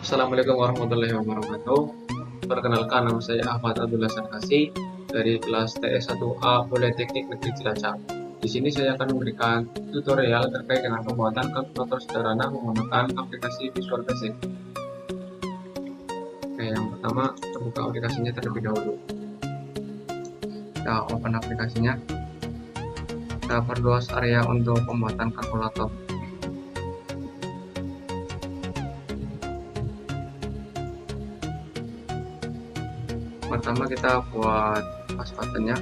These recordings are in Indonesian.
Assalamualaikum warahmatullahi wabarakatuh. Perkenalkan, nama saya Ahmad Abdullah Zarkasyi dari kelas TS1A Oleh Teknik Negeri Cilacap. Di sini saya akan memberikan tutorial terkait dengan pembuatan kalkulator sederhana menggunakan aplikasi Visual Basic. Oke, yang pertama kita buka aplikasinya terlebih dahulu. Kita open aplikasinya. Kita perluas area untuk pembuatan kalkulator. Pertama kita buat passwordnya.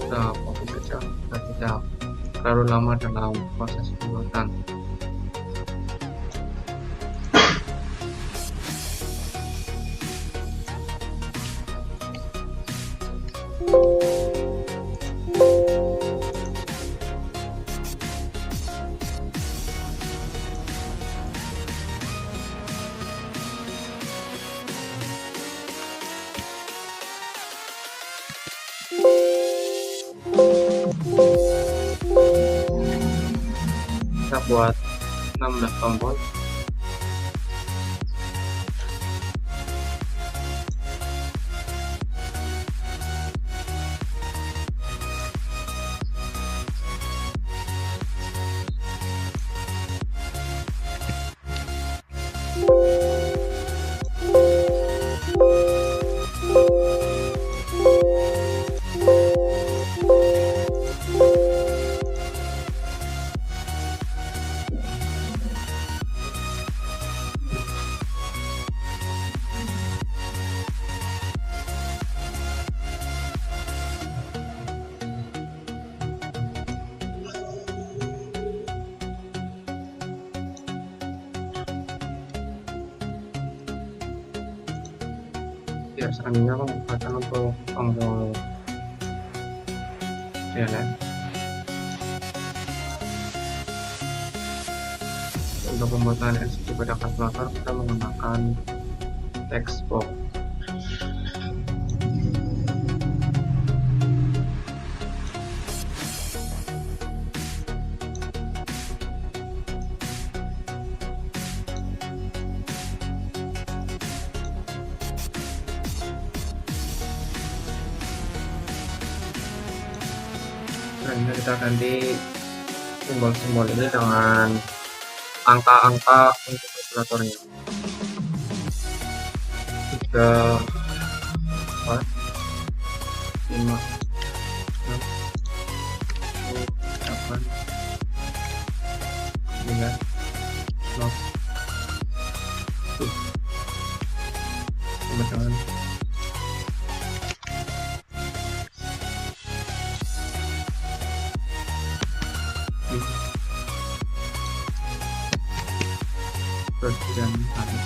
Kita copy saja, kita tidak terlalu lama dalam proses pembuatan. Kita buat 16 tombol. Ya, selanjutnya pembuatan untuk tombol GALIH. Untuk pembuatan instruksi pada kalkulator kita menggunakan text box. Selanjutnya kita ganti simbol-simbol ini dengan angka-angka untuk kalkulatornya. 3, 4, 5, 6, 7, 8, 9, 10, 11, dan habis.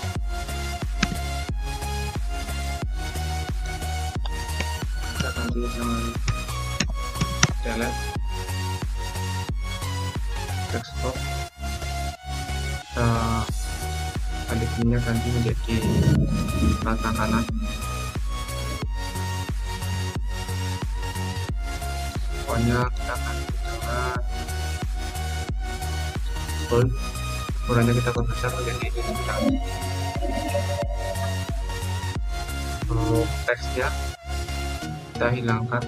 Kita ganti sama adalah text box. Kita kalinya ganti menjadi rata kanan. Pokoknya kita ganti dengan full. Ukurannya kita perbesar menjadi ini. Untuk teksnya kita hilangkan,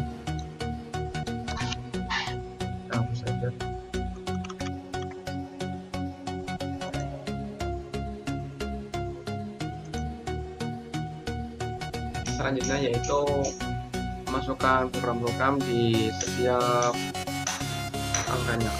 kita hapus saja. Selanjutnya yaitu masukkan program-program di setiap angkanya.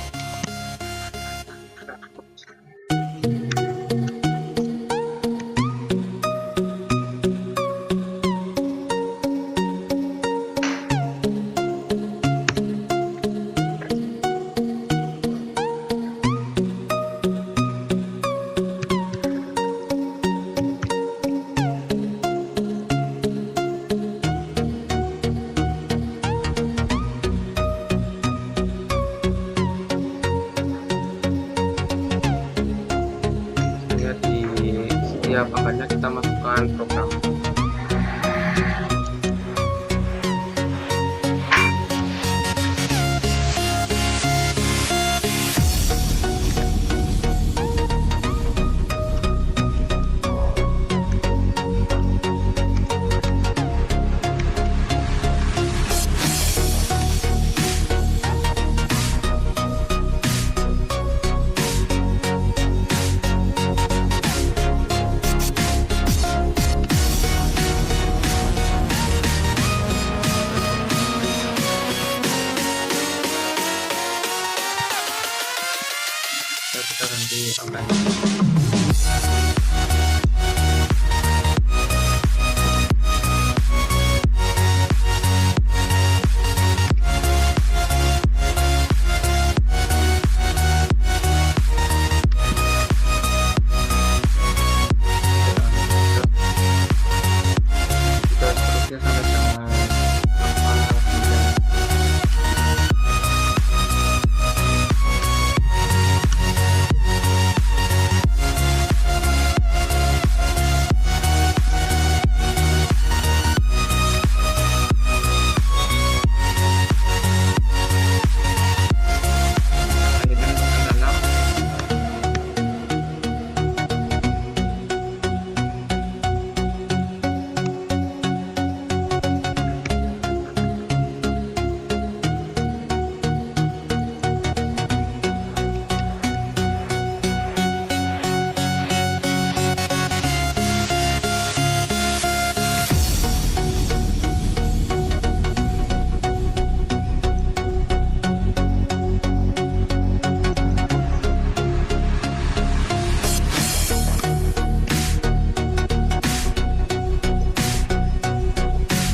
Setiap angkanya kita masukkan program. kita ganti apa ini. Kita seterusnya sampai dengan nomor 9. Akhirnya untuk adalah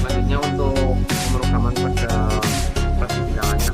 selanjutnya untuk pemrograman pada kelas bilangannya.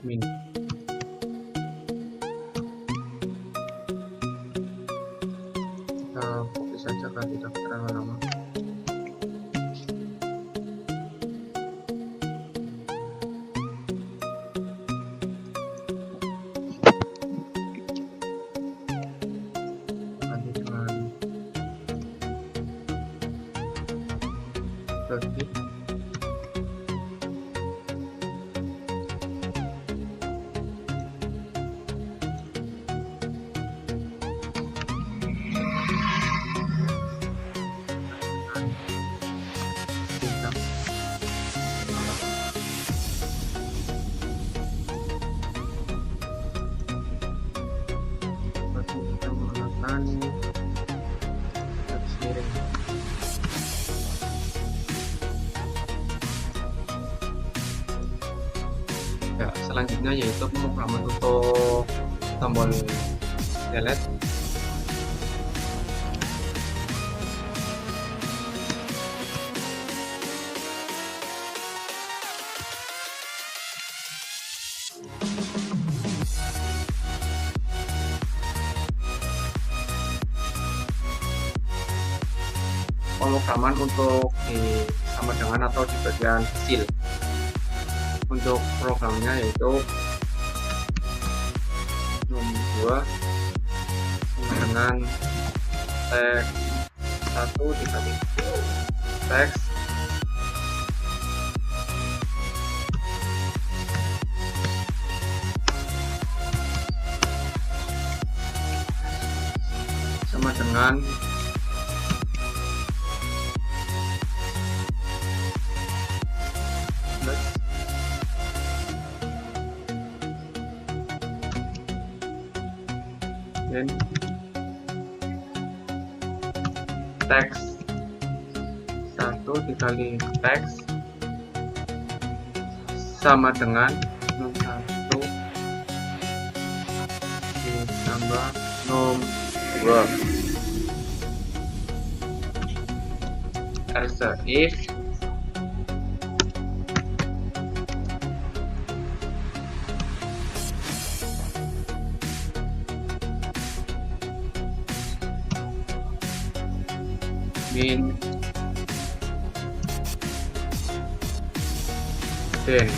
Min. Kita copy saja kan, tidak terlalu lama. Ganti dengan Versi. Kita menggunakan garis miring. Ya, selanjutnya yaitu pemrograman untuk tombol delete. Pemrograman untuk sama dengan atau di bagian hasil. Untuk programnya yaitu nomor 2 sama dengan teks 1 dikali teks sama dengan teks 1 dikali teks sama dengan 1 ditambah 2. Else if min then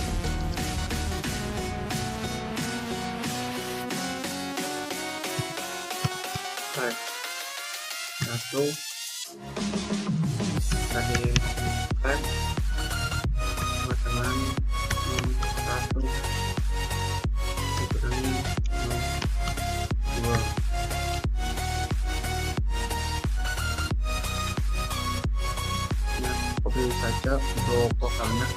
satu tadi kan dengan 1 dikurangi 2. Yang copy saja untuk totalnya.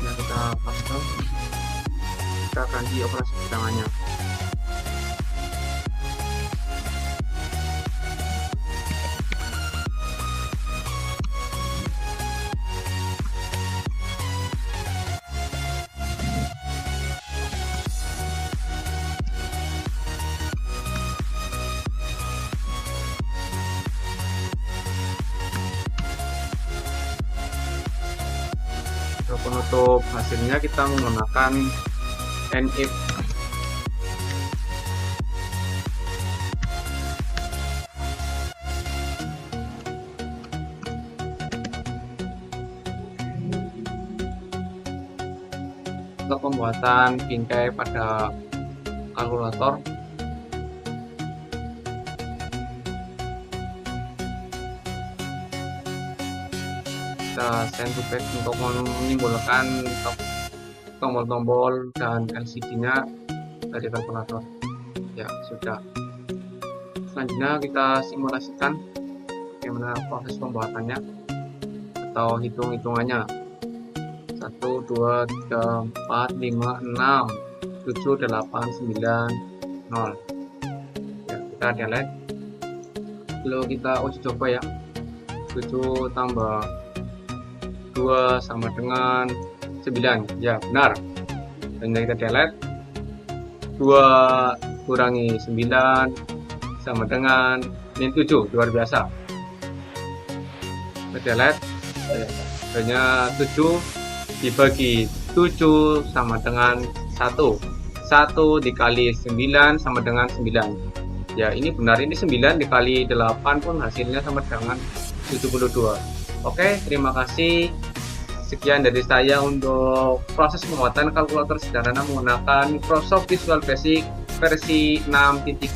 Yang kita pasang, kita ganti operasi bilangannya. Untuk penutup hasilnya kita menggunakan and if. Untuk pembuatan bingkai pada kalkulator, kita send to page untuk menimbulkan tombol-tombol dan LCD-nya dari kalkulator. Ya, sudah. Selanjutnya kita simulasikan bagaimana proses pembuatannya atau hitung-hitungannya. 1, 2, 3, 4, 5, 6, 7, 8, 9, 0. Ya, kita delete. Lalu kita uji coba ya. 7 tambah 2 sama dengan 9. Ya, benar. Dan kita delete. 2 kurangi 9 sama dengan min 7. Luar biasa. Kita delete. Hanya 7 dibagi 7 sama dengan 1. 1 dikali 9 sama dengan 9. Ya, ini benar, ini 9 dikali 8 pun hasilnya sama dengan 72. Oke, terima kasih. Sekian dari saya untuk proses pembuatan kalkulator sederhana menggunakan Microsoft Visual Basic versi 6.0.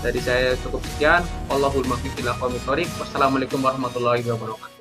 Dari saya cukup sekian. Allahul muwaffiq ila aqwamit thoriq. Wassalamualaikum warahmatullahi wabarakatuh.